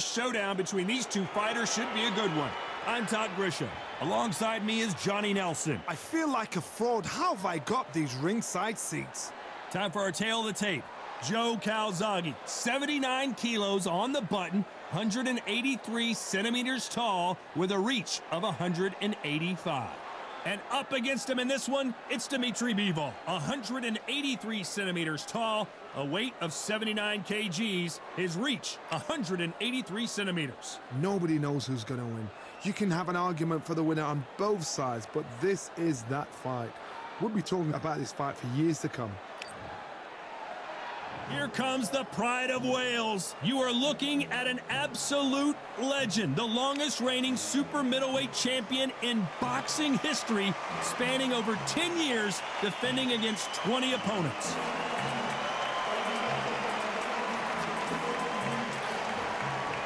Showdown between these two fighters should be a good one. I'm Todd Grisham. Alongside me is Johnny Nelson. I feel like a fraud. How have I got these ringside seats? Time for our tail of the tape. Joe Calzaghe, 79 kilos on the button, 183 centimeters tall with a reach of 185. And up against him in this one, it's Dmitry Bivol, 183 centimeters tall, a weight of 79 kgs, his reach 183 centimeters. Nobody knows who's going to win. You can have an argument for the winner on both sides, but this is that fight. We'll be talking about this fight for years to come. Here comes the pride of Wales. You are looking at an absolute legend, the longest reigning super middleweight champion in boxing history, spanning over 10 years, defending against 20 opponents.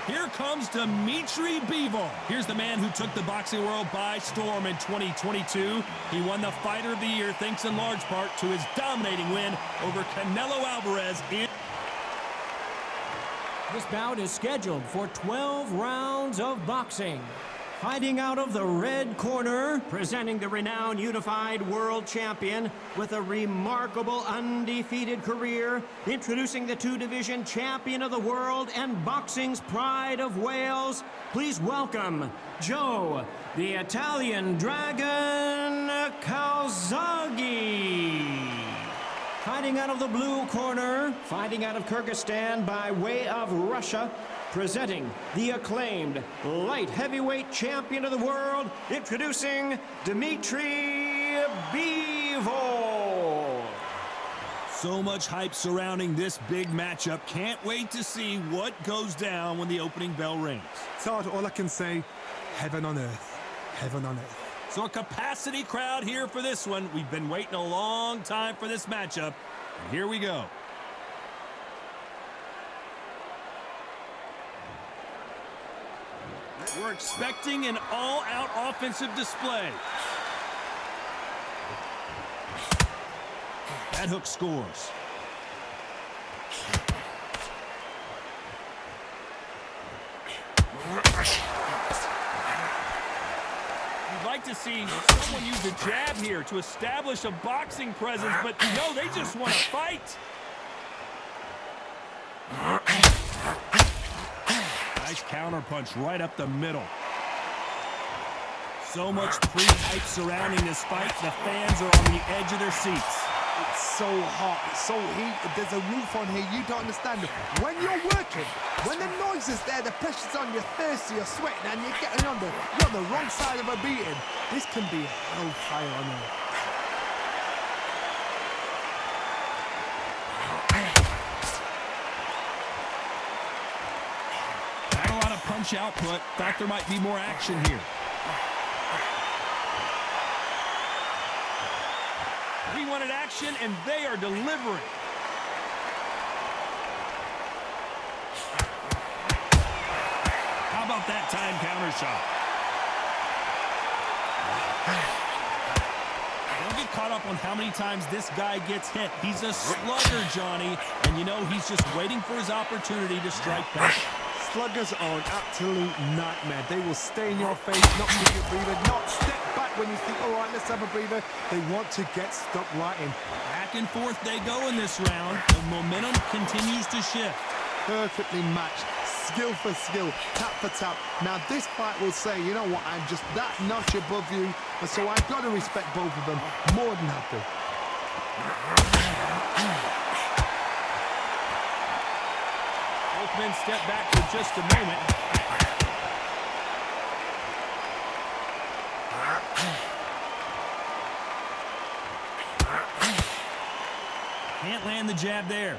Here comes Dmitry Bivol. Here's the man who took the boxing world by storm in 2022. He won the Fighter of the Year thanks in large part to his dominating win over Canelo Alvarez in... This bout is scheduled for 12 rounds of boxing. Fighting out of the red corner, presenting the renowned unified world champion with a remarkable undefeated career, introducing the two-division champion of the world and boxing's pride of Wales, please welcome Joe, the Italian Dragon Calzaghe. Fighting out of the blue corner, fighting out of Kyrgyzstan by way of Russia, presenting the acclaimed light heavyweight champion of the world, introducing Dmitry Bivol. So much hype surrounding this big matchup. Can't wait to see what goes down when the opening bell rings. Todd, all I can say, heaven on earth. Heaven on earth. So a capacity crowd here for this one. We've been waiting a long time for this matchup. And here we go. We're expecting an all-out offensive display. That hook scores. You'd like to see someone use a jab here to establish a boxing presence, but no, they just want to fight. Nice counterpunch right up the middle. So much pre-hype surrounding this fight. The fans are on the edge of their seats. It's so hot, it's so heated. There's a roof on here, you don't understand. When you're working, when the noise is there, the pressure's on, you're thirsty, you're sweating, and you're getting on you're on the wrong side of a beating. This can be hellfire on earth. Not a lot of punch output. Thought there might be more action here. We wanted action, and they are delivering. How about that time counter shot? Don't get caught up on how many times this guy gets hit. He's a slugger, Johnny, and you know he's just waiting for his opportunity to strike back. Sluggers are an absolute nightmare. They will stay in your face, not give you a breather, not step back when you think, all right, let's have a breather. They want to get stuck right in. Back and forth they go in this round. The momentum continues to shift. Perfectly matched, skill for skill, tap for tap. Now this fight will say, you know what, I'm just that notch above you, and so I've got to respect both of them. More than happy. Both men step back for just a moment. Can't land the jab there.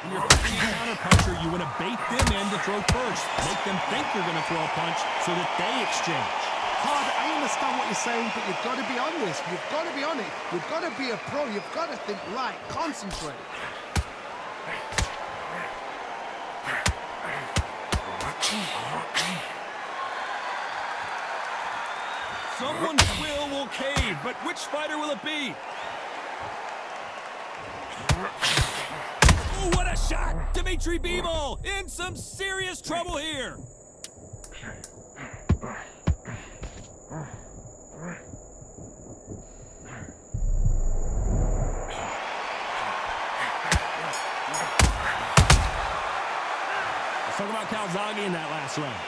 When you're fighting a counter-puncher, you want to bait them in to throw first. Make them think you're going to throw a punch so that they exchange. Todd, I understand what you're saying, but you've got to be on this. You've got to be on it. You've got to be a pro. You've got to think right. Concentrate. Someone's will cave, but which fighter will it be? shot. Dmitry Bivol in some serious trouble here. Let's talk about Calzaghe in that last round.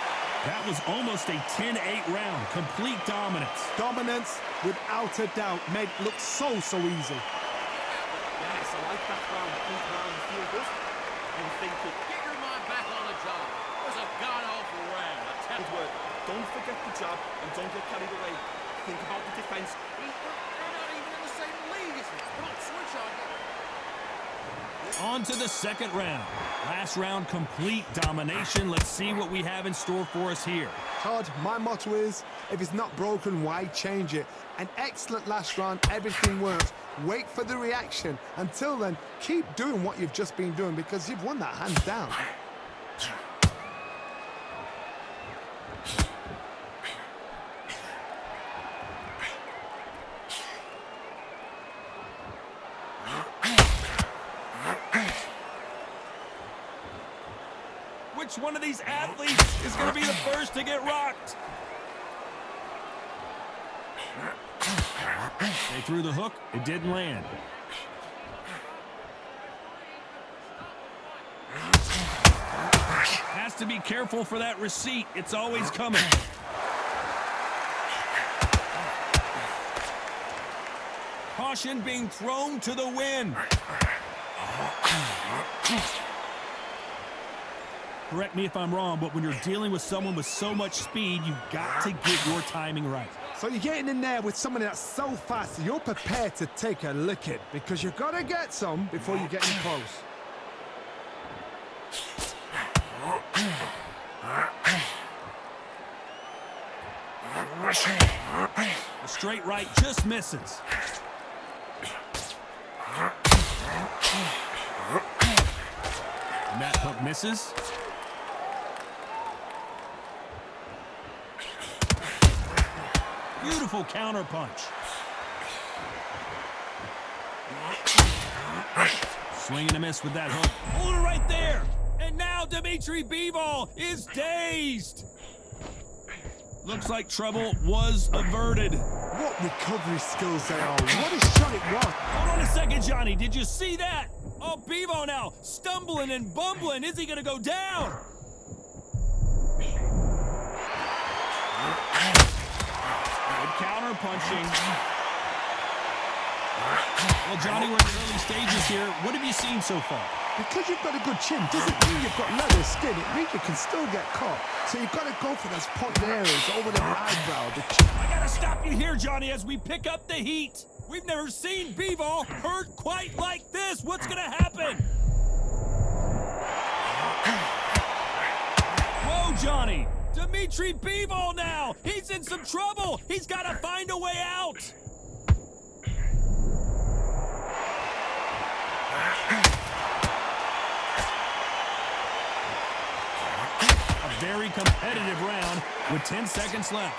That was almost a 10-8 round. Complete dominance. Dominance, without a doubt, made it look so easy. Yes, I like that round. Good round, feel good. I'm thinking, get your mind back on the job. It was a god-awful round. I tell you what, don't forget the job and don't get carried away. Think about the defense. They're not even in the same league as me. Come on, switch on. On to the second round. Last round, complete domination. Let's see what we have in store for us here. Todd, my motto is, if it's not broken, why change it? An excellent last round, everything works. Wait for the reaction. Until then, keep doing what you've just been doing because you've won that hands down. Which one of these athletes is going to be the first to get rocked? They threw the hook. It didn't land. Has to be careful for that receipt. It's always coming. Caution being thrown to the wind. Correct me if I'm wrong, but when you're dealing with someone with so much speed, you've got to get your timing right. So you're getting in there with someone that's so fast, you're prepared to take a licking because you've got to get some before you get in close. The straight right just misses. And that hook misses. Beautiful counter punch. Swing and a miss with that hook. Hold it right there. And now Dmitry Bivol is dazed. Looks like trouble was averted. What recovery skills they are. What a shot it was. Hold on a second, Johnny. Did you see that? Oh, Bivol now stumbling and bumbling. Is he going to go down? Counter punching. Well, Johnny, we're in the early stages here. What have you seen so far? Because you've got a good chin doesn't mean you've got leather skin. It means you can still get caught. So you've got to go for those pointed areas over the eyebrow, the chin. I got to stop you here, Johnny, as we pick up the heat. We've never seen Bivol hurt quite like this. What's going to happen? Whoa, Johnny. Dmitry Bivol now! He's in some trouble! He's got to find a way out! A very competitive round with 10 seconds left.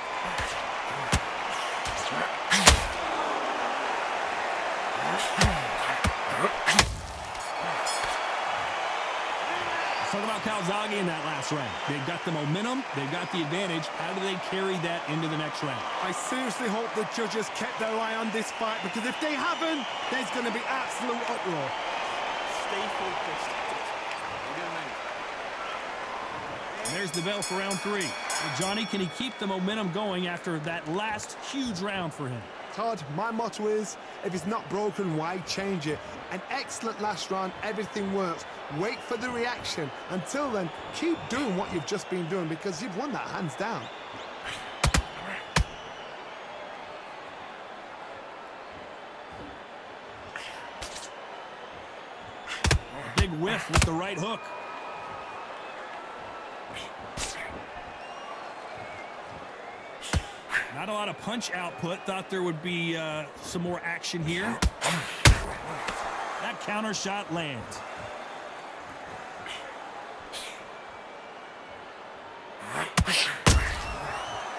Talk about Calzaghe in that last round. They've got the momentum, they've got the advantage. How do they carry that into the next round? I seriously hope the judges kept their eye on this fight because if they haven't, there's going to be absolute uproar. Stay focused. And there's the bell for round 3. Well, Johnny, can he keep the momentum going after that last huge round for him? Todd, my motto is, if it's not broken, why change it? An excellent last round, everything works. Wait for the reaction. Until then, keep doing what you've just been doing because you've won that hands down. A big whiff with the right hook. Not a lot of punch output. Thought there would be some more action here. That counter shot lands.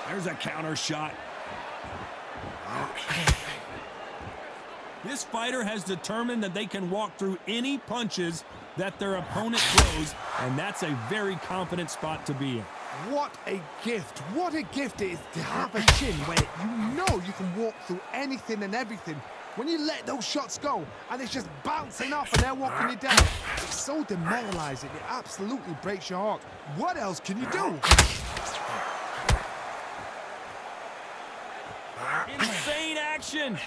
There's a counter shot. This fighter has determined that they can walk through any punches that their opponent throws, and that's a very confident spot to be in. What a gift it is to have a chin where you know you can walk through anything and everything. When you let those shots go and it's just bouncing off and they're walking you down, it's so demoralizing. It absolutely breaks your heart. What else can you do? Insane action!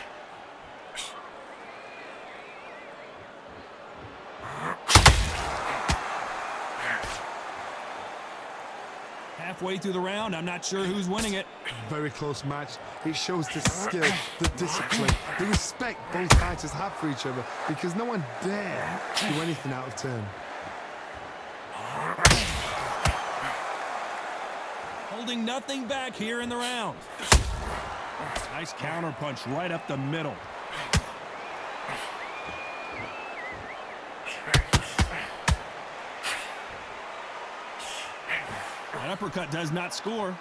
Halfway through the round, I'm not sure who's winning it. Very close match. It shows the skill, the discipline, the respect both fighters have for each other, because no one dare do anything out of turn. Holding nothing back here in the round. Nice counter punch right up the middle. That uppercut does not score.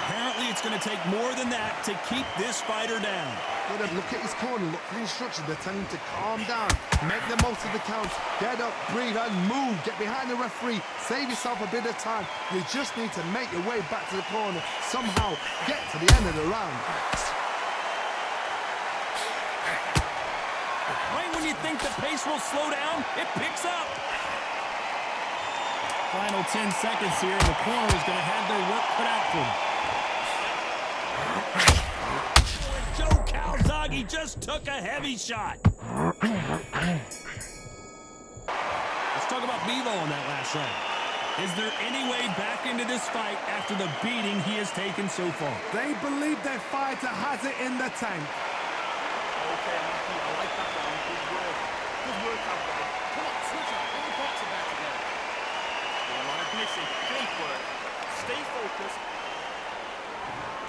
Apparently, it's going to take more than that to keep this fighter down. Look at his corner, look for the instructions. They're telling him to calm down, make the most of the counts, get up, breathe, and move. Get behind the referee, save yourself a bit of time. You just need to make your way back to the corner, somehow get to the end of the round. Right when you think the pace will slow down, it picks up. Final 10 seconds here, the corner is going to have their work cut out for them. Calzaghe just took a heavy shot. Let's talk about Bivol in that last round. Is there any way back into this fight after the beating he has taken so far? They believe their fighter has it in the tank. Okay, Matthew, I like that round. Good work. Good work, Calzaghe. Come on, switch up. Get the boxing back together. Don't want it missing. Great work. Stay focused.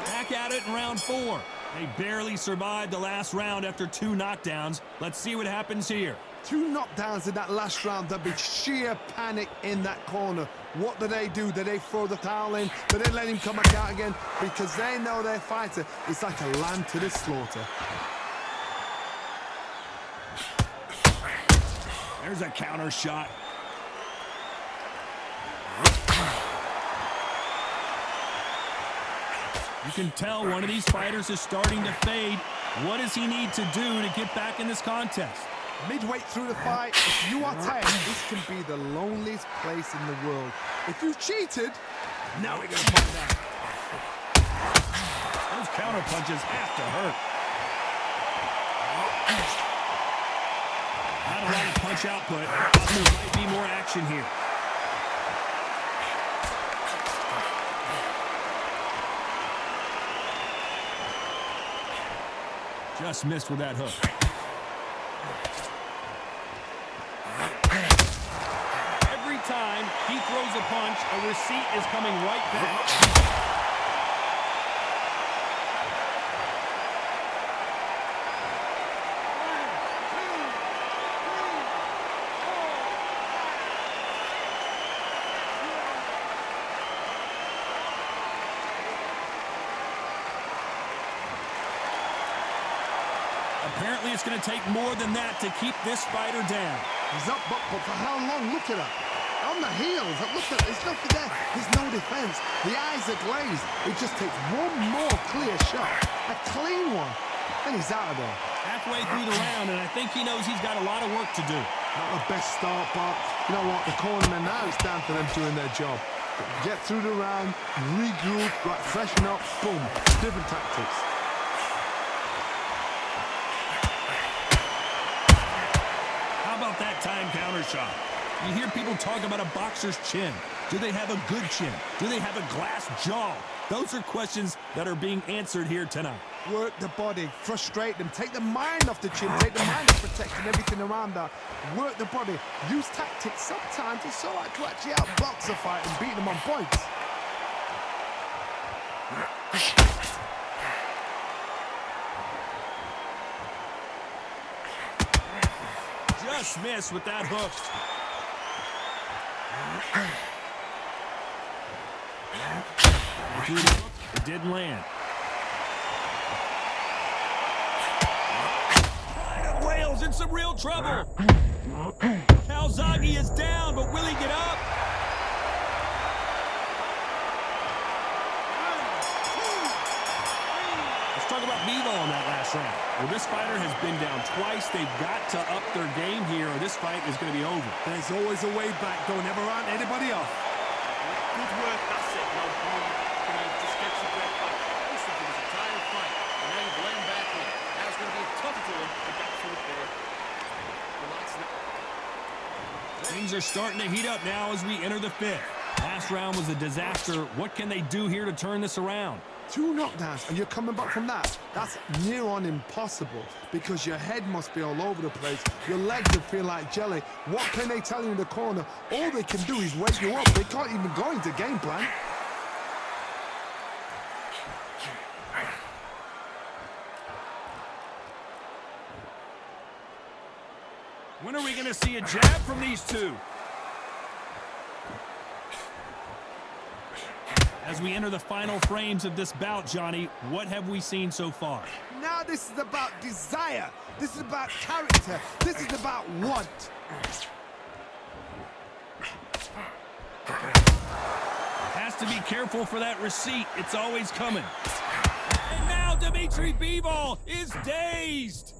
Back at it in round 4. They barely survived the last round after 2 knockdowns. Let's see what happens here. 2 knockdowns in that last round. There'll be sheer panic in that corner. What do? Do they throw the towel in? Do they let him come back out again? Because they know their fighter is like a lamb to the slaughter. There's a counter shot. You can tell one of these fighters is starting to fade. What does he need to do to get back in this contest? Midway through the fight, if you are tired, this can be the loneliest place in the world. If you've cheated, now we're going to find out. Those counter punches have to hurt. Not a lot of punch output. There might be more action here. Just missed with that hook. Every time he throws a punch, a receipt is coming right back. Apparently, it's going to take more than that to keep this fighter down. He's up, but for how long? Look at that. On the heels, look at, there's nothing there. There's no defense. The eyes are glazed. It just takes one more clear shot, a clean one, and he's out of there. Halfway through the round, and I think he knows he's got a lot of work to do. Not the best start, but you know what? The cornermen, now it's down to them doing their job. Get through the round, regroup, right, freshen up, boom, different tactics. How about that time counter shot? You hear people talk about a boxer's chin. Do they have a good chin? Do they have a glass jaw? Those are questions that are being answered here tonight. Work the body, frustrate them, take the mind off the chin, take the mind off protecting everything around that. Work the body, use tactics sometimes. It's all right to actually outbox a fight and beat them on points. Just missed with that hook. It didn't land. Rails in some real trouble. Calzaghe is down, but will he get up? Let's talk about Bivol in that last round. Well, this fighter has been down twice. They've got to up their game here, or this fight is going to be over. There's always a way back. Don't ever run anybody off. Good work, that's it. Now, can you just get your breath back? Listen to this entire fight, and now you've lain back in. Now it's going to be tough to him to get through there. Relax now. Things are starting to heat up now as we enter the fifth. Last round was a disaster. What can they do here to turn this around? 2 knockdowns and you're coming back from that. That's near on impossible because your head must be all over the place. Your legs will feel like jelly. What can they tell you in the corner? All they can do is wake you up. They can't even go into game plan. When are we going to see a jab from these two? As we enter the final frames of this bout, Johnny, what have we seen so far? Now this is about desire. This is about character. This is about want. Has to be careful for that receipt. It's always coming. And now Dmitry Bivol is dazed.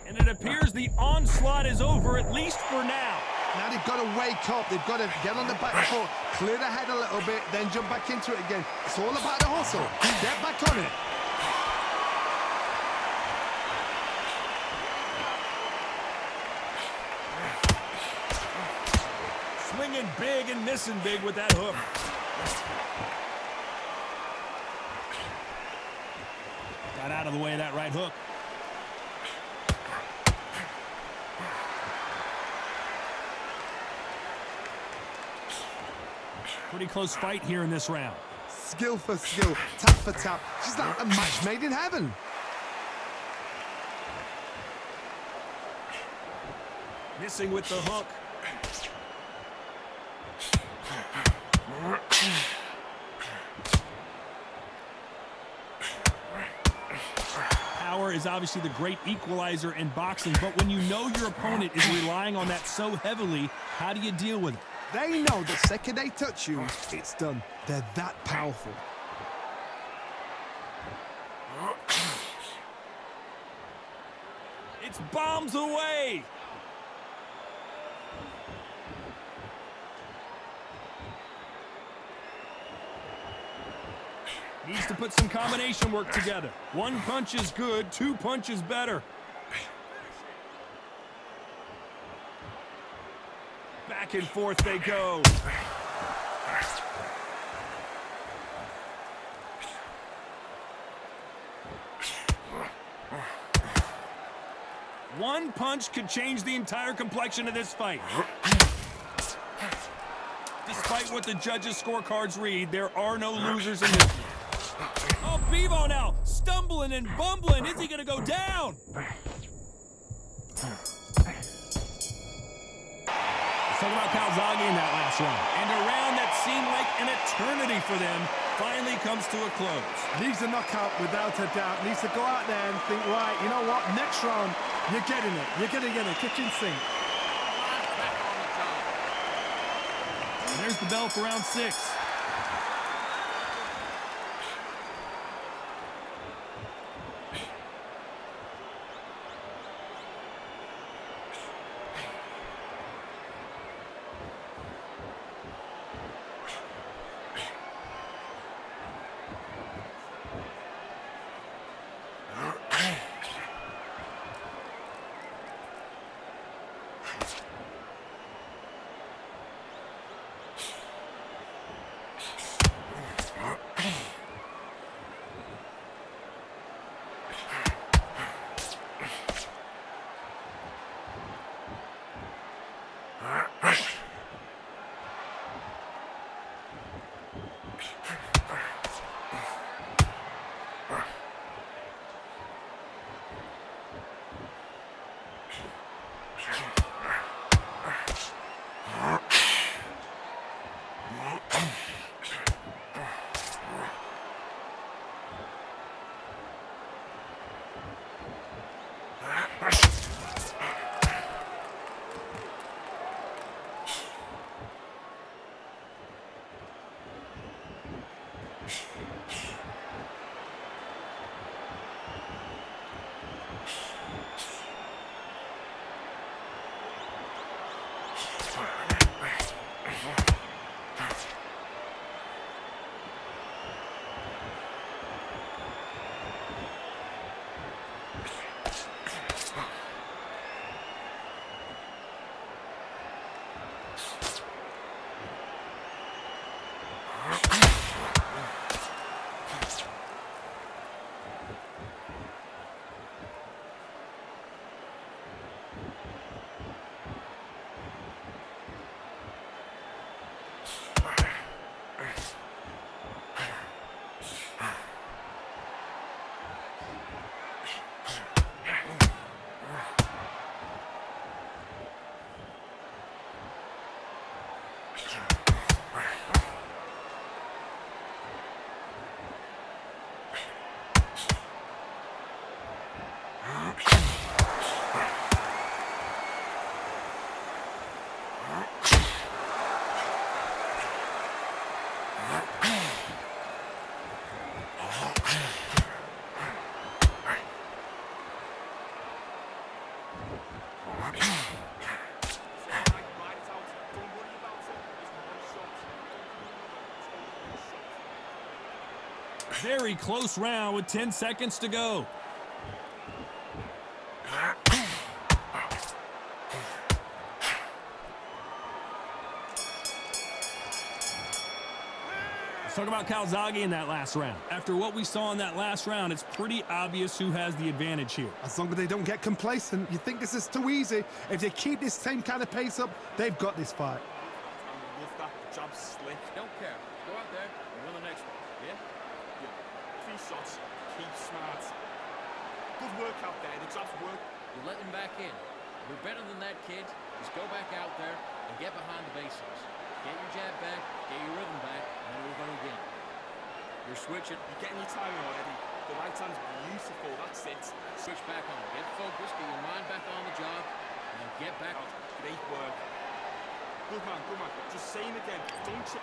And it appears the onslaught is over, at least for now. Now they've got to wake up. They've got to get on the back foot, clear the head a little bit, then jump back into it again. It's all about the hustle. Get back on it. Swinging big and missing big with that hook. Got out of the way of that right hook. Pretty close fight here in this round. Skill for skill, tap for tap. She's like a match made in heaven. Missing with the hook. Power is obviously the great equalizer in boxing, but when you know your opponent is relying on that so heavily, how do you deal with it? They know the second they touch you, it's done. They're that powerful. It's bombs away. Needs to put some combination work together. 1 punch is good, 2 punches better. Back and forth they go. One punch could change the entire complexion of this fight. Despite what the judges' scorecards read, there are no losers in this. Oh, Bivol now stumbling and bumbling. Is he going to go down? Let's talk about Calzaghe in that last round. And a round that seemed like an eternity for them finally comes to a close. Needs a knockout without a doubt. Needs to go out there and think, right, you know what? Next round, you're getting it. You're going to get a kitchen sink. And there's the bell for round 6. Very close round with 10 seconds to go. Let's talk about Calzaghe in that last round. After what we saw in that last round, it's pretty obvious who has the advantage here. As long as they don't get complacent, you think this is too easy. If they keep this same kind of pace up, they've got this fight. Love that jab slick. Don't care. Go out there and win the next one. Yeah? Yeah. 3 shots. Keep smart. Good work out there. The jabs work. You let him back in. You're better than that, kid. Just go back out there and get behind the basics. Get your jab back, get your rhythm back, and then we're going to win. You're switching. You're getting your timing already. The right hand's beautiful. That's it. Switch back on. Get focused, get your mind back on the job, and then get back. Great work. Good man, good man. Just same again. Don't you...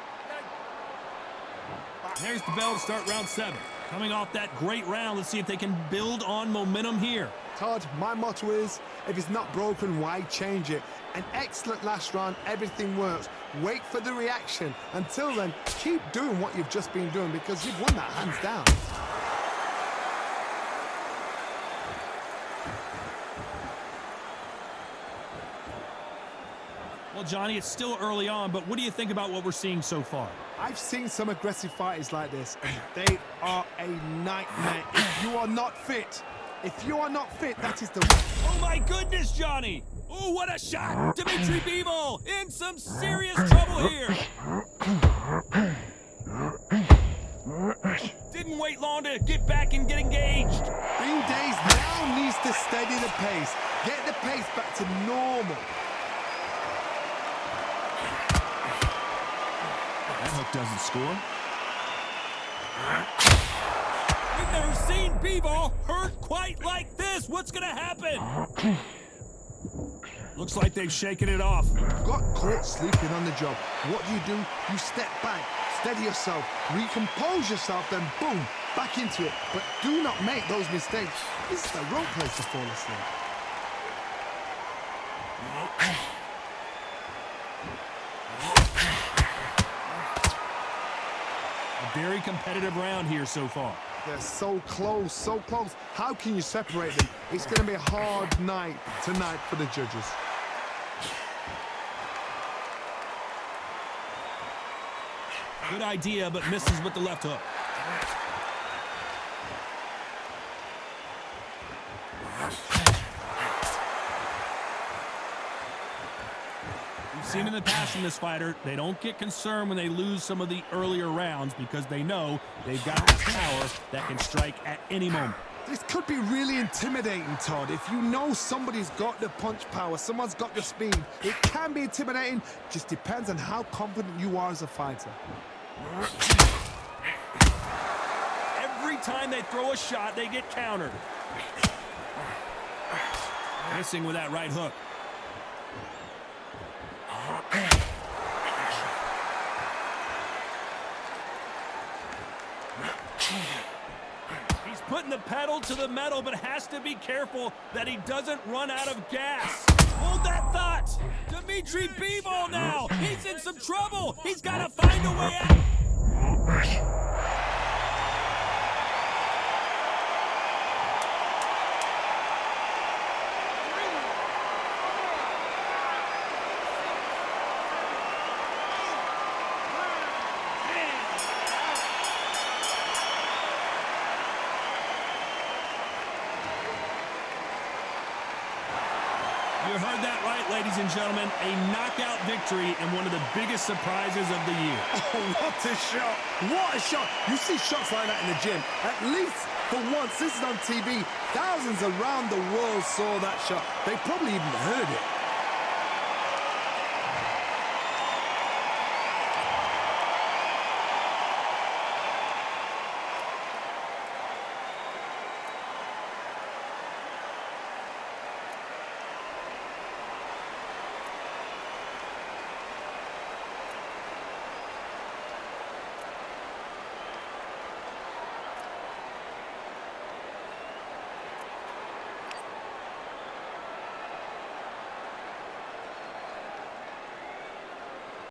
There's the bell to start round 7. Coming off that great round, let's see if they can build on momentum here. Todd, my motto is, if it's not broken, why change it? An excellent last round, everything works. Wait for the reaction. Until then, keep doing what you've just been doing because you've won that hands down. Well, Johnny, it's still early on, but what do you think about what we're seeing so far? I've seen some aggressive fighters like this, and they are a nightmare. If you are not fit, that is the... Oh, my goodness, Johnny! Oh, what a shot! Dmitry Bivol in some serious trouble here. Didn't wait long to get back and get engaged. Green Days now needs to steady the pace. Get the pace back to normal. That hook doesn't score. We've never seen Bivol hurt quite like this. What's going to happen? Looks like they've shaken it off. Got caught sleeping on the job. What do? You step back, steady yourself, recompose yourself, then boom, back into it. But do not make those mistakes. This is the wrong place to fall asleep. A very competitive round here so far. They're so close, so close. How can you separate them? It's going to be a hard night tonight for the judges. Good idea, but misses with the left hook. We've seen in the past from this fighter, they don't get concerned when they lose some of the earlier rounds because they know they've got the power that can strike at any moment. This could be really intimidating, Todd. If you know somebody's got the punch power, someone's got the speed, it can be intimidating. Just depends on how confident you are as a fighter. Every time they throw a shot, they get countered. Missing with that right hook. He's putting the pedal to the metal, but has to be careful that he doesn't run out of gas. Hold that thought. Dmitry Bivol now. He's in some trouble. He's got to find a way out. You heard that right, ladies and gentlemen. A knockout victory and one of the biggest surprises of the year. Oh, what a shot. What a shot. You see shots like that in the gym. At least for once, this is on TV. Thousands around the world saw that shot. They probably even heard it.